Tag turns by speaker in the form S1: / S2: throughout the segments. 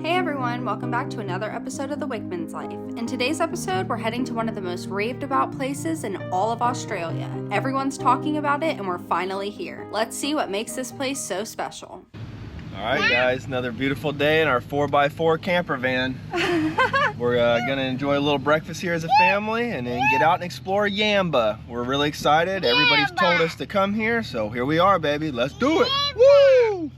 S1: Hey everyone, welcome back to another episode of The Wakeman's Life. In today's episode, we're heading to one of the most raved about places in all of Australia. Everyone's talking about it and we're finally here. Let's see what makes this place so special.
S2: Alright guys, another beautiful day in our 4x4 camper van. We're gonna enjoy a little breakfast here as a family and then get out and explore Yamba. We're really excited. Everybody's told us to come here, so here we are, baby. Let's do it. Woo!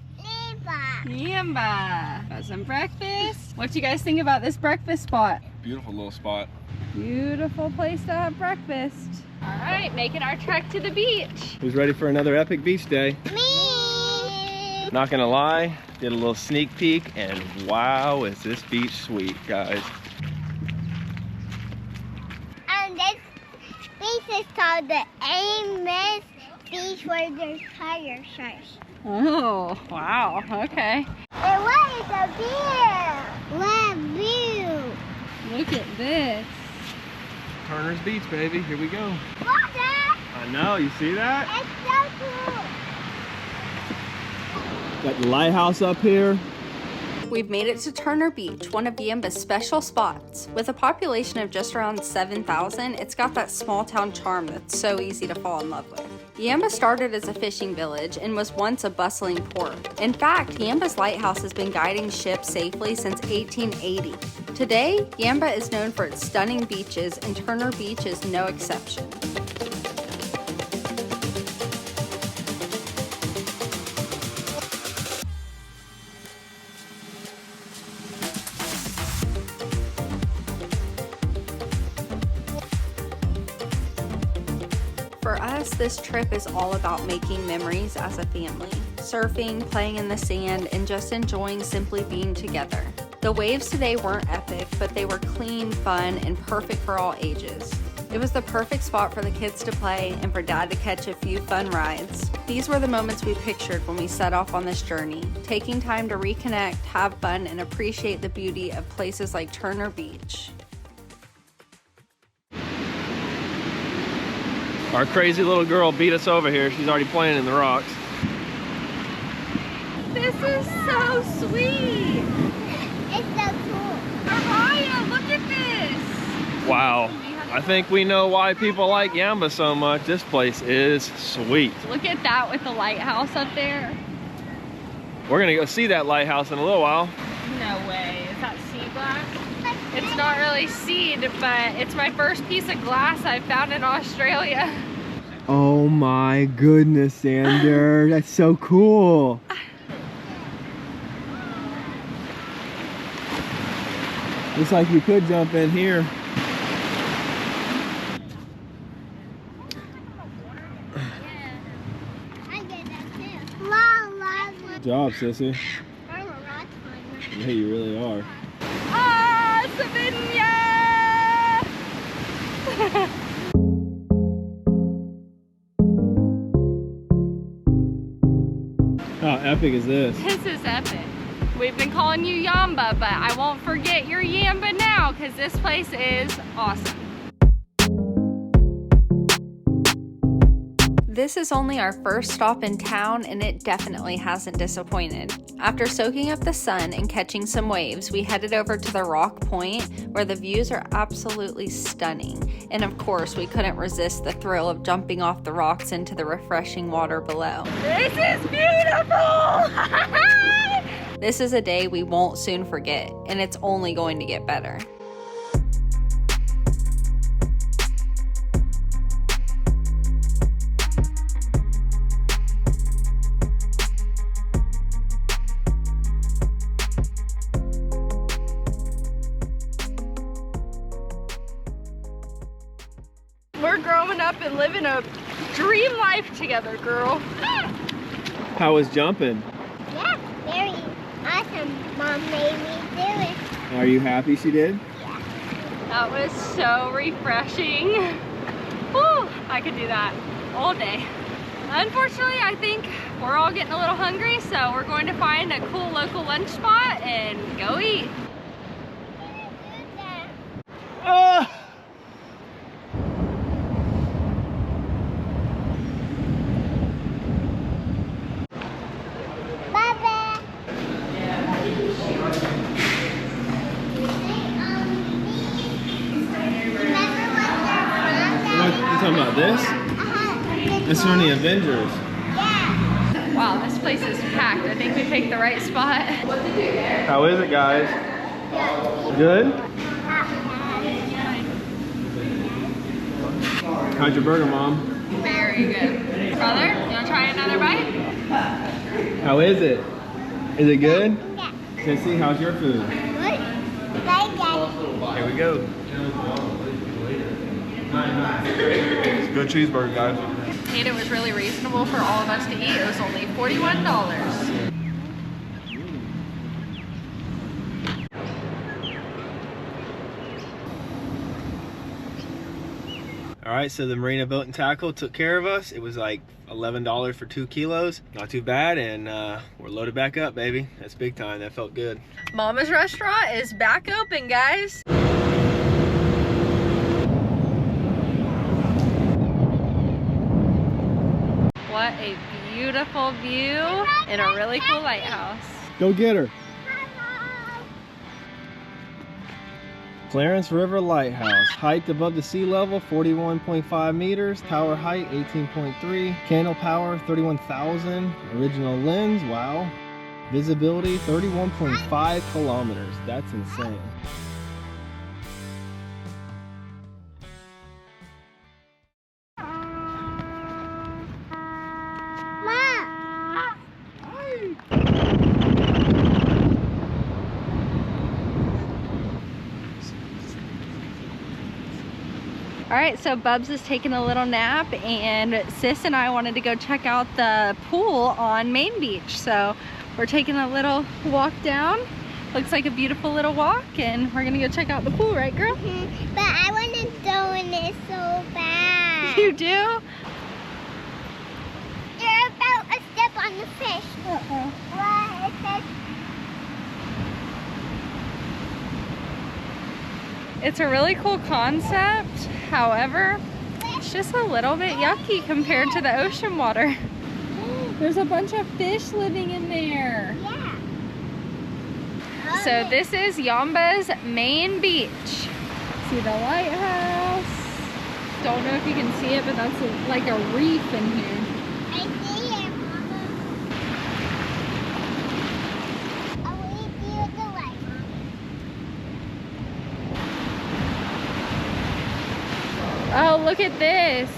S1: Yamba! Got some breakfast. What do you guys think about this breakfast spot?
S2: Beautiful little spot.
S1: Beautiful place to have breakfast. All right, making our trek to the beach.
S2: Who's ready for another epic beach day?
S3: Me!
S2: Not gonna lie, did a little sneak peek and wow, is this beach sweet, guys.
S3: And this beach is called the Amos Beach where there's tire sharks.
S1: Oh, wow, okay.
S3: And what is a beer? What view?
S1: Look at this.
S2: Turner's Beach, baby, here we go.
S3: Look at
S2: I know, you see that?
S3: It's so cool.
S2: Got the lighthouse up here.
S1: We've made it to Turner Beach, one of Yamba's special spots. With a population of just around 7,000, it's got that small town charm that's so easy to fall in love with. Yamba started as a fishing village and was once a bustling port. In fact, Yamba's lighthouse has been guiding ships safely since 1880. Today, Yamba is known for its stunning beaches, and Turner Beach is no exception. For us, this trip is all about making memories as a family. Surfing, playing in the sand, and just enjoying simply being together. The waves today weren't epic, but they were clean, fun, and perfect for all ages. It was the perfect spot for the kids to play and for Dad to catch a few fun rides. These were the moments we pictured when we set off on this journey, taking time to reconnect, have fun, and appreciate the beauty of places like Turner Beach.
S2: Our crazy little girl beat us over here. She's already playing in the rocks.
S1: This is so sweet!
S3: It's so cool.
S1: Mariah, look at this!
S2: Wow. I think we know why people like Yamba so much. This place is sweet.
S1: Look at that with the lighthouse up there.
S2: We're gonna go see that lighthouse in a little while.
S1: No way. Is that sea glass? It's not really seed, but it's my first piece of glass I found in Australia.
S2: Oh my goodness, Sander. That's so cool. Looks like we could jump in here.
S3: I get that too. La.
S2: Good job, sissy.
S3: I'm a rock climber.
S2: Yeah, you really are.
S1: Ah, Savinia!
S2: How epic is this?
S1: This is epic. We've been calling you Yamba, but I won't forget your Yamba now because this place is awesome. This is only our first stop in town and it definitely hasn't disappointed. After soaking up the sun and catching some waves, we headed over to the Rock Point where the views are absolutely stunning. And of course, we couldn't resist the thrill of jumping off the rocks into the refreshing water below. This is beautiful! This is a day we won't soon forget, and it's only going to get better. We're growing up and living a dream life together, girl.
S2: How was jumping?
S3: Yeah, very awesome. Mom made me do it.
S2: Are you happy she did?
S3: Yeah.
S1: That was so refreshing. Whew, I could do that all day. Unfortunately, I think we're all getting a little hungry, so we're going to find a cool local lunch spot and go eat.
S2: Ah!
S3: Bye-bye.
S2: This? This is from the Avengers.
S3: Yeah.
S1: Wow, this place is packed. I think we picked the right spot.
S2: How is it, guys? Good? How's your burger, Mom?
S1: Very good. Brother, you want to try another bite?
S2: How is it? Is it good?
S3: Yeah.
S2: Sissy, how's your food?
S3: Good. Bye, Daddy.
S2: Here we go. It's a good cheeseburger, guys.
S1: And it was really reasonable for all of us to eat. It was only $41.
S2: All right, so the Marina Boat and Tackle took care of us. It was like $11 for 2 kilos. Not too bad, and we're loaded back up, baby. That's big time. That felt good.
S1: Mama's restaurant is back open, guys. What a beautiful view and a really cool lighthouse.
S2: Go get her. Clarence River Lighthouse, height above the sea level 41.5 meters, tower height 18.3, candle power 31,000, original lens, wow, visibility 31.5 kilometers, that's insane.
S1: All right, so Bubs is taking a little nap, and Sis and I wanted to go check out the pool on Main Beach. So we're taking a little walk down. Looks like a beautiful little walk, and we're gonna go check out the pool, right, girl?
S3: But I want to go in it so bad.
S1: You do?
S3: You're about to step on the fish. What? It says
S1: It's a really cool concept. However, it's just a little bit yucky compared to the ocean water. There's a bunch of fish living in there.
S3: yeah.
S1: So this is Yamba's Main Beach. See the lighthouse. Don't know if you can see it, but that's like a reef in here.
S3: I see it, Mama. I will leave you the light, Mama.
S1: Oh, look at this.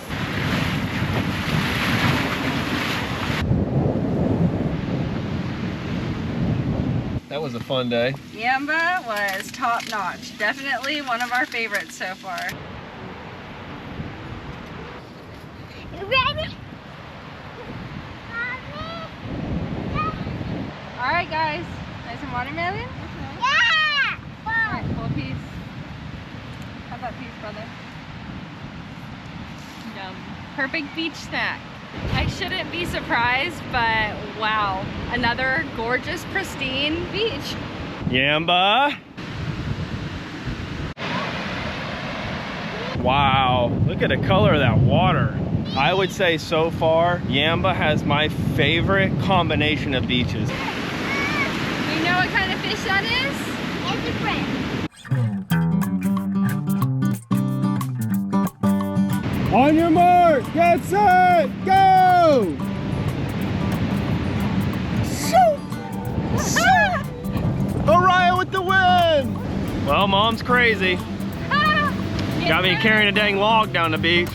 S2: That was a fun day.
S1: Yamba was top notch. Definitely one of our favorites so far.
S3: You ready? Mommy?
S1: All right, guys. Nice and watermelon?
S3: Yeah!
S1: All right, full piece. Have that piece, brother. Yum. Perfect beach snack. I shouldn't be surprised, but wow, another gorgeous, pristine beach.
S2: Yamba. Wow, look at the color of that water. I would say so far, Yamba has my favorite combination of beaches.
S1: Do you know what kind of fish that is?
S3: It's a friend.
S2: On your mark, get set, go! Shoot! Orion with the win! Well, Mom's crazy. Got me carrying a dang log down the beach.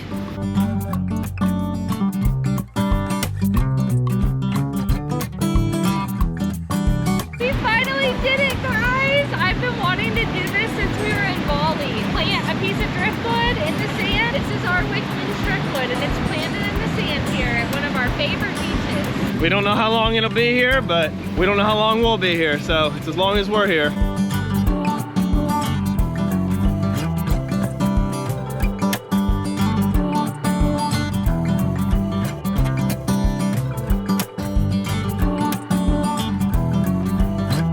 S1: We finally did it, guys! I've been wanting to do this since we were in Bali. Plant a piece of driftwood in the sand. This is our Wickman's driftwood, and it's planted in the sand here at one of our favorite beaches.
S2: We don't know how long it'll be here, but we don't know how long we'll be here, so it's as long as we're here.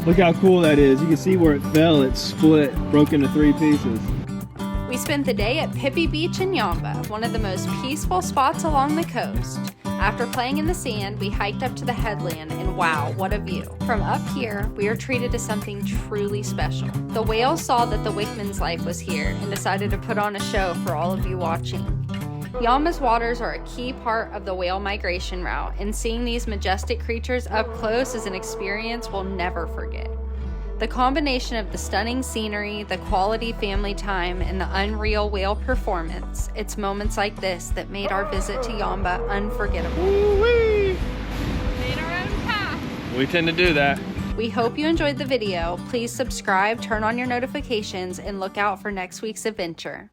S2: Look how cool that is. You can see where it fell. It split, broke into 3 pieces.
S1: We spent the day at PIPI Beach in Yamba, one of the most peaceful spots along the coast. After playing in the sand, we hiked up to the headland, and wow, what a view. From up here, we are treated to something truly special. The whales saw that the Wickman's life was here and decided to put on a show for all of you watching. Yamba's waters are a key part of the whale migration route, and seeing these majestic creatures up close is an experience we'll never forget. The combination of the stunning scenery, the quality family time, and the unreal whale performance, it's moments like this that made our visit to Yamba unforgettable.
S2: Woo-wee.
S1: Made our own path.
S2: We tend to do that.
S1: We hope you enjoyed the video. Please subscribe, turn on your notifications, and look out for next week's adventure.